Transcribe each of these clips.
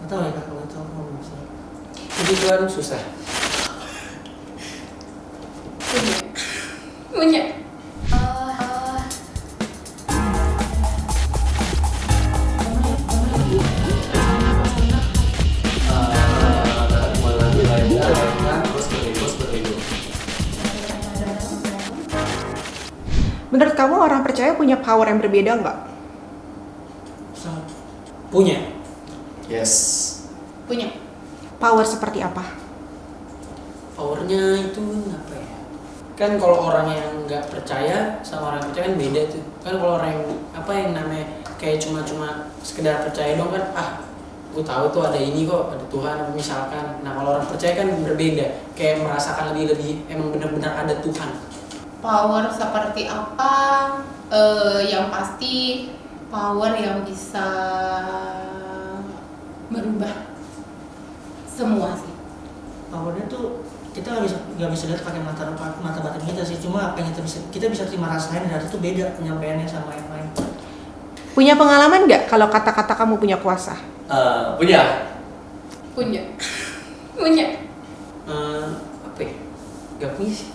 Nggak tahu ya kak, kalau itu aku belum bisa. Puji Tuhan susah. Punya. Menurut kamu orang percaya punya power yang berbeda nggak? Sangat. Punya. Yes. Punya. Power seperti apa? Powernya itu apa ya? Kan kalau orang yang nggak percaya sama orang yang percaya kan beda tuh. Kan kalau orang yang yang namanya kayak cuma sekedar percaya dong kan, gue tahu tuh ada ini kok, ada Tuhan misalkan. Nah kalau orang percaya kan berbeda, kayak merasakan lebih emang benar-benar ada Tuhan. Power seperti apa? Yang pasti power yang bisa merubah semua sih. Powernya tuh kita nggak bisa lihat pakai mata batin kita sih, cuma apa yang kita bisa terima rasain dan itu beda penyampaiannya sama yang lain. Punya pengalaman nggak kalau kata-kata kamu punya kuasa? Punya. Punya. Apa ya? Gak punya sih.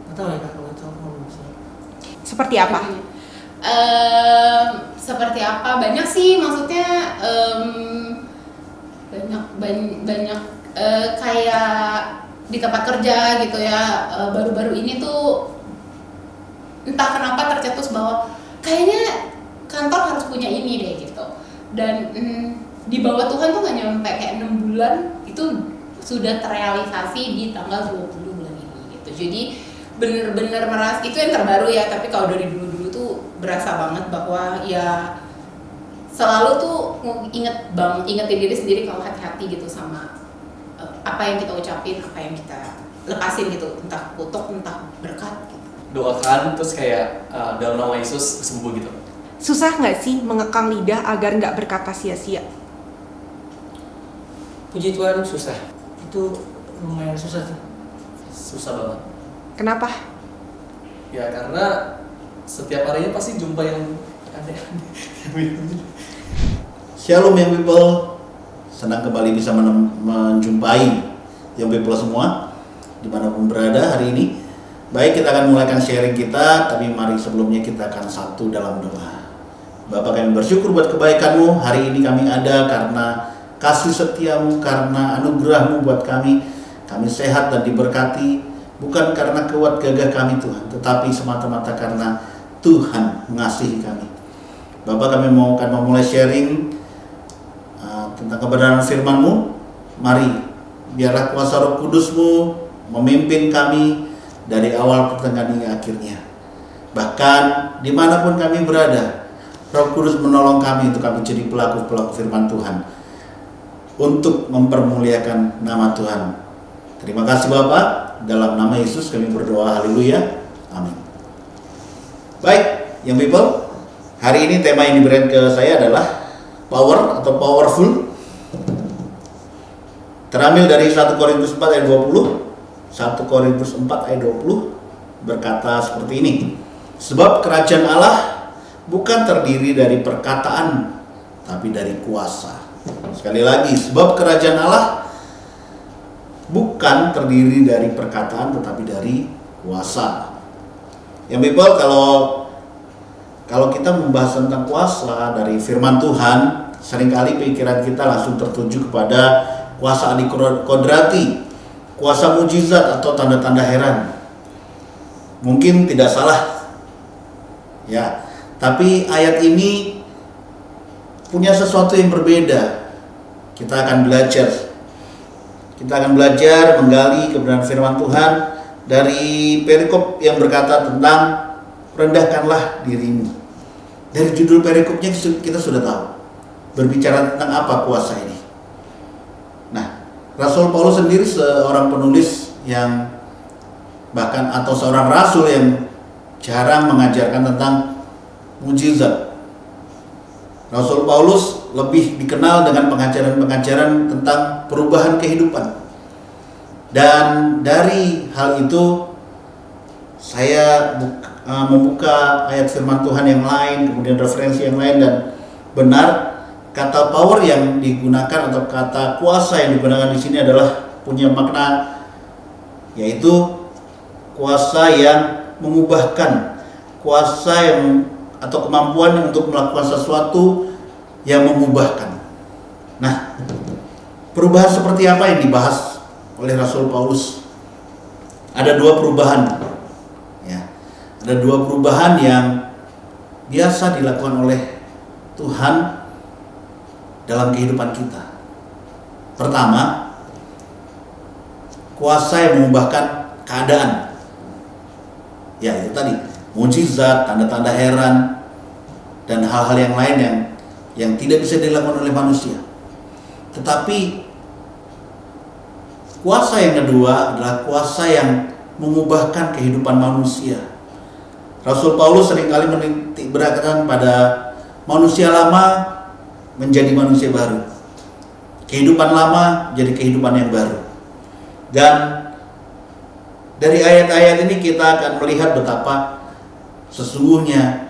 Nggak tahu ya kak, kalau itu aku belum bisa. Seperti apa? Seperti apa? Banyak sih, maksudnya banyak kayak di tempat kerja gitu ya. Baru-baru ini tuh entah kenapa tercetus bahwa kayaknya kantor harus punya ini deh gitu. Dan di bawah Tuhan tuh nggak nyampe kayak 6 bulan itu sudah terrealisasi di tanggal 20 bulan ini gitu. Jadi bener-bener merasa itu yang terbaru ya, tapi kalau dari dulu-dulu tuh berasa banget bahwa ya selalu tuh ingetin diri sendiri kalau hati-hati gitu sama apa yang kita ucapin, apa yang kita lepasin gitu, entah kutuk, entah berkat gitu. Doakan terus kayak dalam nama Yesus sembuh gitu. Susah nggak sih mengekang lidah agar nggak berkata sia-sia? Puji Tuhan susah. Itu lumayan susah sih. Susah banget. Kenapa? Ya karena setiap harinya pasti jumpa yang aneh-aneh. Shalom Young People, senang kembali bisa menjumpai Young People semua dimanapun berada hari ini. Baik, kita akan mulaikan sharing kita, tapi mari sebelumnya kita akan satu dalam doa. Bapak, kami bersyukur buat kebaikan-Mu. Hari ini kami ada karena kasih setiamu, karena anugerah-Mu buat kami. Kami sehat dan diberkati, bukan karena kuat gagah kami Tuhan, tetapi semata-mata karena Tuhan mengasihi kami. Bapak, kami akan memulai sharing tentang kebenaran firman-Mu. Mari, biarlah kuasa Roh Kudus-Mu memimpin kami dari awal pertengahan hingga akhirnya. Bahkan dimanapun kami berada, Roh Kudus menolong kami untuk kami jadi pelaku-pelaku firman Tuhan untuk mempermuliakan nama Tuhan. Terima kasih Bapak, dalam nama Yesus kami berdoa, haleluya, amin. Baik, Young People, hari ini tema yang diberikan ke saya adalah power atau powerful. Terambil dari 1 Korintus 4 ayat 20. 1 Korintus 4 ayat 20 berkata seperti ini. Sebab kerajaan Allah bukan terdiri dari perkataan, tapi dari kuasa. Sekali lagi, sebab kerajaan Allah bukan terdiri dari perkataan, tetapi dari kuasa. Yang people, kalau kita membahas tentang kuasa dari firman Tuhan, seringkali pikiran kita langsung tertuju kepada kuasa adikodrati, kuasa mujizat atau tanda-tanda heran. Mungkin tidak salah, ya. Tapi ayat ini punya sesuatu yang berbeda. Kita akan belajar menggali kebenaran firman Tuhan dari perikop yang berkata tentang rendahkanlah dirimu. Dari judul perikopnya kita sudah tahu berbicara tentang apa kuasa ini. Nah, Rasul Paulus sendiri seorang penulis yang bahkan atau seorang rasul yang jarang mengajarkan tentang mujizat. Rasul Paulus lebih dikenal dengan pengajaran-pengajaran tentang perubahan kehidupan. Dan dari hal itu saya membuka ayat firman Tuhan yang lain, kemudian referensi yang lain, dan benar kata power yang digunakan atau kata kuasa yang digunakan di sini adalah punya makna, yaitu kuasa yang mengubahkan, kuasa yang atau kemampuan untuk melakukan sesuatu yang mengubahkan. Nah, perubahan seperti apa yang dibahas oleh Rasul Paulus? Ada dua perubahan, ya. Ada dua perubahan yang biasa dilakukan oleh Tuhan dalam kehidupan kita. Pertama, kuasa yang mengubahkan keadaan. Ya, itu tadi, mukjizat, tanda-tanda heran, dan hal-hal yang lain yang tidak bisa dilakukan oleh manusia. Tetapi kuasa yang kedua adalah kuasa yang mengubahkan kehidupan manusia. Rasul Paulus seringkali menitik beratkan pada manusia lama menjadi manusia baru, kehidupan lama jadi kehidupan yang baru. Dan dari ayat-ayat ini kita akan melihat betapa sesungguhnya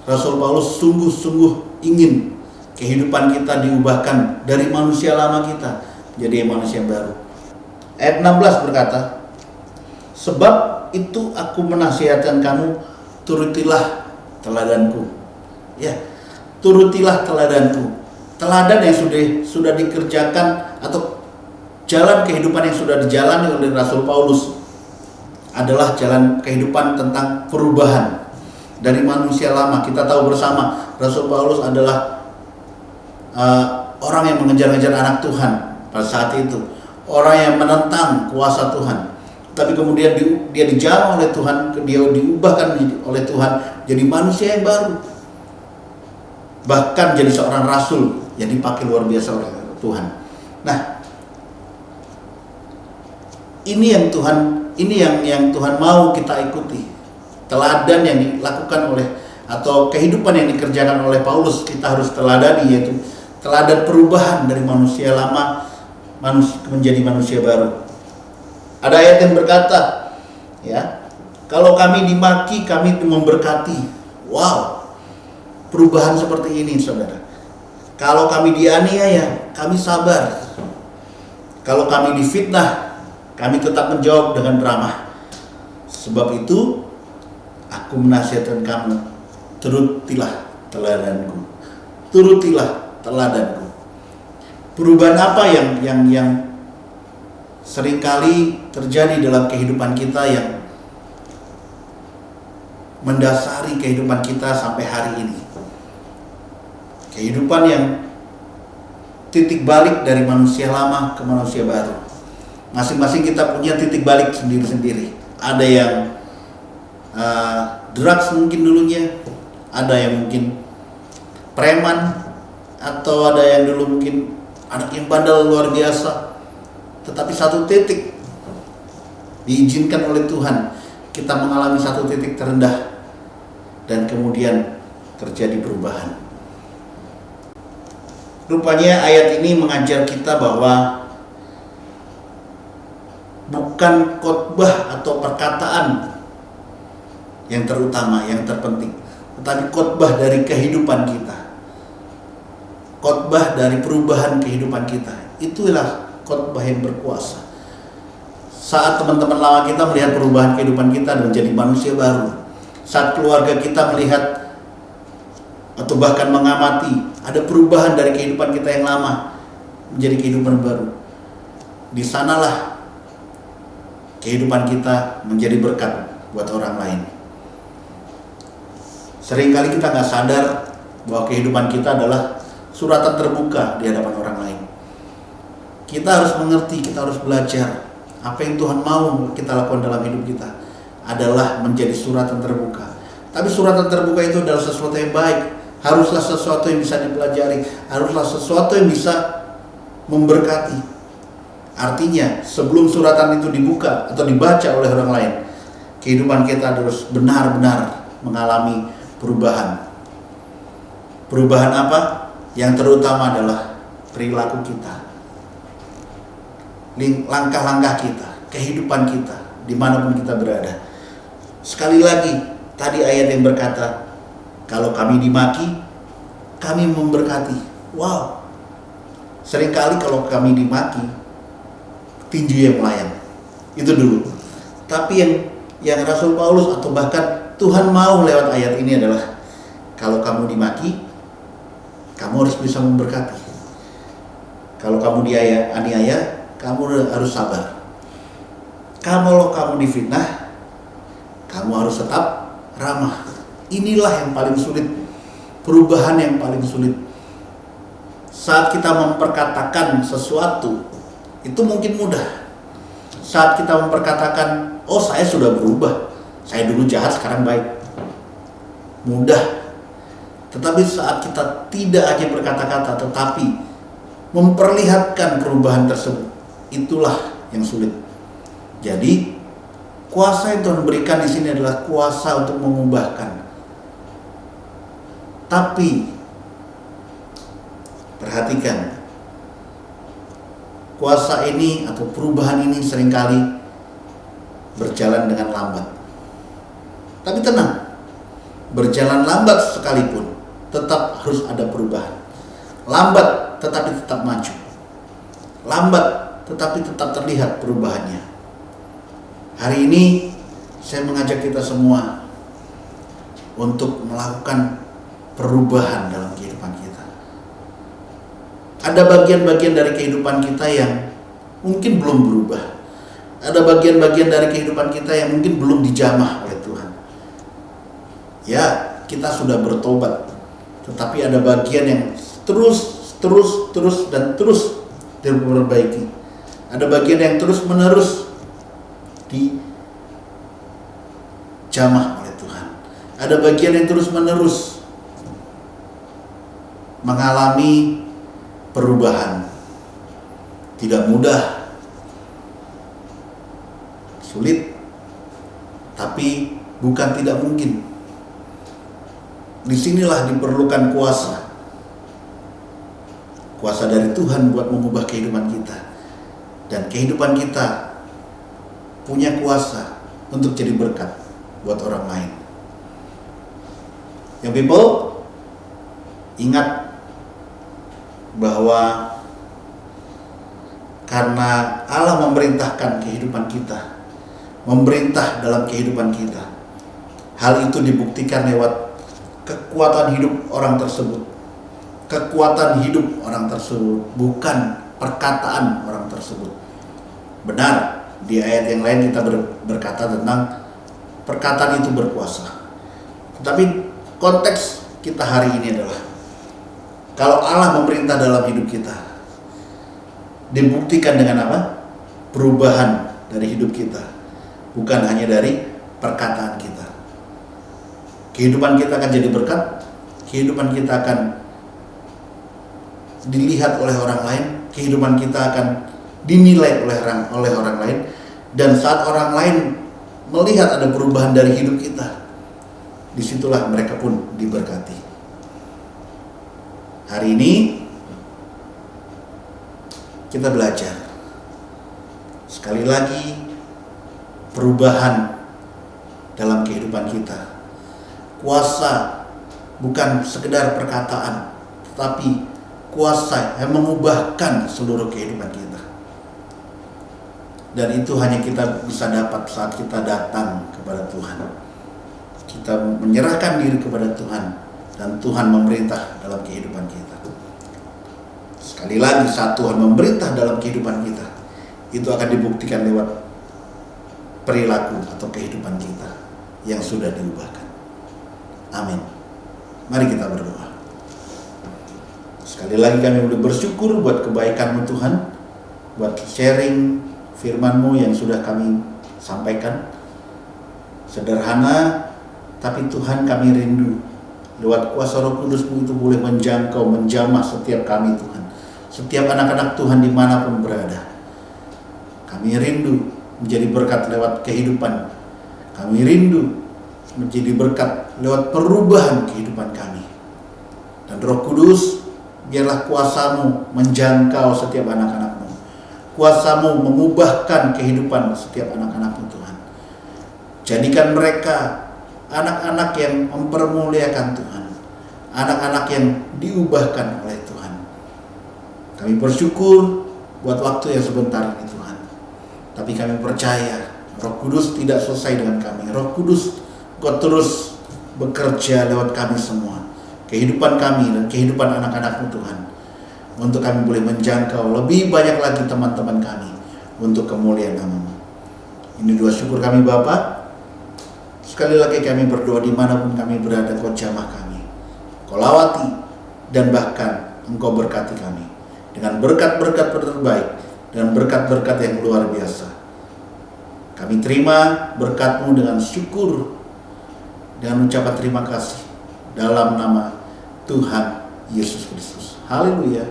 Rasul Paulus sungguh-sungguh ingin kehidupan kita diubahkan dari manusia lama kita jadi manusia baru. Ayat 16 berkata, sebab itu aku menasihatkan kamu, turutilah teladanku. Ya, turutilah teladanku. Teladan yang sudah dikerjakan atau jalan kehidupan yang sudah dijalani oleh Rasul Paulus adalah jalan kehidupan tentang perubahan dari manusia lama. Kita tahu bersama Rasul Paulus adalah orang yang mengejar-ngejar anak Tuhan pada saat itu, orang yang menentang kuasa Tuhan. Tapi kemudian dia dijamah oleh Tuhan, dia diubahkan oleh Tuhan jadi manusia yang baru. Bahkan jadi seorang rasul yang dipakai luar biasa oleh Tuhan. Nah, ini yang Tuhan mau kita ikuti. Teladan yang dilakukan oleh atau kehidupan yang dikerjakan oleh Paulus kita harus teladani, yaitu teladan perubahan dari manusia lama menjadi manusia baru. Ada ayat yang berkata, ya, kalau kami dimaki, kami memberkati. Wow, perubahan seperti ini, saudara. Kalau kami dianiaya, kami sabar. Kalau kami difitnah, kami tetap menjawab dengan ramah. Sebab itu, aku menasihatkan kamu, turutilah teladanku. Turutilah teladanku. Perubahan apa yang seringkali terjadi dalam kehidupan kita yang mendasari kehidupan kita sampai hari ini? Kehidupan yang titik balik dari manusia lama ke manusia baru. Masing-masing kita punya titik balik sendiri-sendiri. Ada yang drugs mungkin dulunya, ada yang mungkin preman, atau ada yang dulu mungkin anak yang bandel luar biasa. Tetapi satu titik diizinkan oleh Tuhan, kita mengalami satu titik terendah dan kemudian terjadi perubahan. Rupanya ayat ini mengajar kita bahwa bukan khotbah atau perkataan yang terutama, yang terpenting, tetapi khotbah dari kehidupan kita. Khotbah dari perubahan kehidupan kita. Itulah khotbah yang berkuasa. Saat teman-teman lama kita melihat perubahan kehidupan kita dan menjadi manusia baru, saat keluarga kita melihat atau bahkan mengamati ada perubahan dari kehidupan kita yang lama menjadi kehidupan baru, di sanalah kehidupan kita menjadi berkat buat orang lain. Seringkali kita nggak sadar bahwa kehidupan kita adalah suratan terbuka di hadapan orang lain. Kita harus mengerti, kita harus belajar apa yang Tuhan mau kita lakukan dalam hidup kita adalah menjadi suratan terbuka. Tapi suratan terbuka itu adalah sesuatu yang baik, haruslah sesuatu yang bisa dipelajari, haruslah sesuatu yang bisa memberkati. Artinya sebelum suratan itu dibuka atau dibaca oleh orang lain, kehidupan kita harus benar-benar mengalami perubahan. Perubahan apa? Yang terutama adalah perilaku kita, langkah-langkah kita, kehidupan kita, dimanapun kita berada. Sekali lagi, tadi ayat yang berkata, kalau kami dimaki, kami memberkati. wow, seringkali kalau kami dimaki, tinju yang melayang. Itu dulu. Tapi yang Rasul Paulus atau bahkan Tuhan mau lewat ayat ini adalah, kalau kamu dimaki, kamu harus bisa memberkati. Kalau kamu dianiaya, kamu harus sabar. Kalau kamu difitnah, kamu harus tetap ramah. Inilah yang paling sulit, perubahan yang paling sulit. Saat kita memperkatakan sesuatu, itu mungkin mudah. Saat kita memperkatakan, oh saya sudah berubah, saya dulu jahat sekarang baik, mudah. Tetapi saat kita tidak hanya berkata-kata, tetapi memperlihatkan perubahan tersebut, itulah yang sulit. Jadi kuasa yang Tuhan berikan di sini adalah kuasa untuk mengubahkan. Tapi perhatikan, kuasa ini atau perubahan ini seringkali berjalan dengan lambat. Tapi tenang, berjalan lambat sekalipun tetap harus ada perubahan. Lambat tetapi tetap maju. Lambat tetapi tetap terlihat perubahannya. Hari ini saya mengajak kita semua untuk melakukan perubahan dalam kehidupan kita. Ada bagian-bagian dari kehidupan kita yang mungkin belum berubah. Ada bagian-bagian dari kehidupan kita yang mungkin belum dijamah oleh Tuhan. Ya, kita sudah bertobat, tetapi ada bagian yang terus diperbaiki. Ada bagian yang terus-menerus dijamah oleh Tuhan. Ada bagian yang terus-menerus mengalami perubahan. Tidak mudah, sulit, tapi bukan tidak mungkin. Disinilah diperlukan kuasa dari Tuhan buat mengubah kehidupan kita. Dan kehidupan kita punya kuasa untuk jadi berkat buat orang lain. Young people, ingat bahwa karena Allah memerintahkan kehidupan kita, memerintah dalam kehidupan kita, hal itu dibuktikan lewat kekuatan hidup orang tersebut. Kekuatan hidup orang tersebut, bukan perkataan orang tersebut. Benar, di ayat yang lain kita berkata tentang perkataan itu berkuasa. Tetapi konteks kita hari ini adalah, kalau Allah memerintah dalam hidup kita, dibuktikan dengan apa? Perubahan dari hidup kita, bukan hanya dari perkataan kita. Kehidupan kita akan jadi berkat, kehidupan kita akan dilihat oleh orang lain, kehidupan kita akan dinilai oleh orang lain, dan saat orang lain melihat ada perubahan dari hidup kita, disitulah mereka pun diberkati. Hari ini kita belajar sekali lagi perubahan dalam kehidupan kita. Kuasa bukan sekedar perkataan, tetapi kuasa yang mengubahkan seluruh kehidupan kita. Dan itu hanya kita bisa dapat saat kita datang kepada Tuhan. Kita menyerahkan diri kepada Tuhan, dan Tuhan memerintah dalam kehidupan kita. Sekali lagi, saat Tuhan memerintah dalam kehidupan kita, itu akan dibuktikan lewat perilaku atau kehidupan kita yang sudah diubahkan. Amin. Mari kita berdoa. Sekali lagi kami bersyukur buat kebaikan-Mu Tuhan, buat sharing firman-Mu yang sudah kami sampaikan. Sederhana, tapi Tuhan kami rindu lewat kuasa Roh Kudus-Mu itu boleh menjangkau, menjamah setiap kami Tuhan, setiap anak-anak Tuhan dimanapun berada. Kami rindu menjadi berkat lewat kehidupan. Kami rindu menjadi berkat lewat perubahan kehidupan kami. Dan Roh Kudus, biarlah kuasa-Mu menjangkau setiap anak-anak-Mu. Kuasa-Mu mengubahkan kehidupan setiap anak-anak-Mu Tuhan. Jadikan mereka anak-anak yang mempermuliakan Tuhan, anak-anak yang diubahkan oleh Tuhan. Kami bersyukur buat waktu yang sebentar ini Tuhan. Tapi kami percaya Roh Kudus tidak selesai dengan kami. Roh Kudus, Kau terus bekerja lewat kami semua. Kehidupan kami dan kehidupan anak-anak-Mu Tuhan. Untuk kami boleh menjangkau lebih banyak lagi teman-teman kami. Untuk kemuliaan nama-Mu. Ini doa syukur kami Bapa. Sekali lagi kami berdoa dimanapun kami berada, Kau jamah kami. Kau lawati dan bahkan Engkau berkati kami. Dengan berkat-berkat terbaik dan berkat-berkat yang luar biasa. Kami terima berkat-Mu dengan syukur, dengan ucapan terima kasih dalam nama Tuhan Yesus Kristus. Haleluya.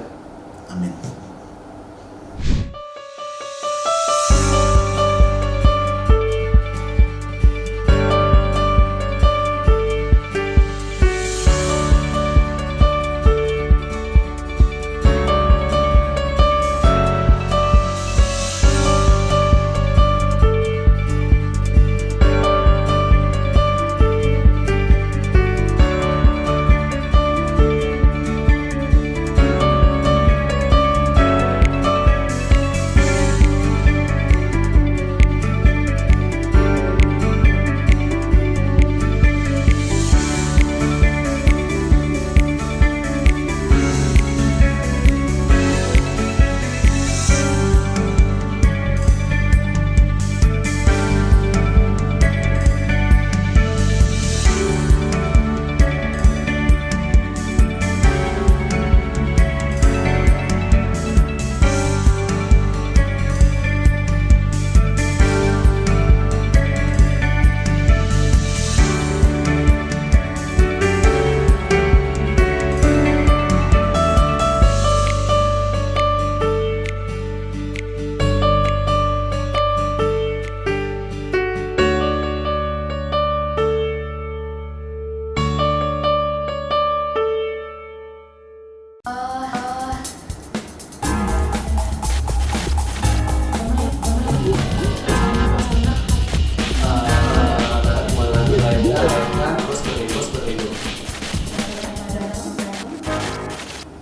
Amin.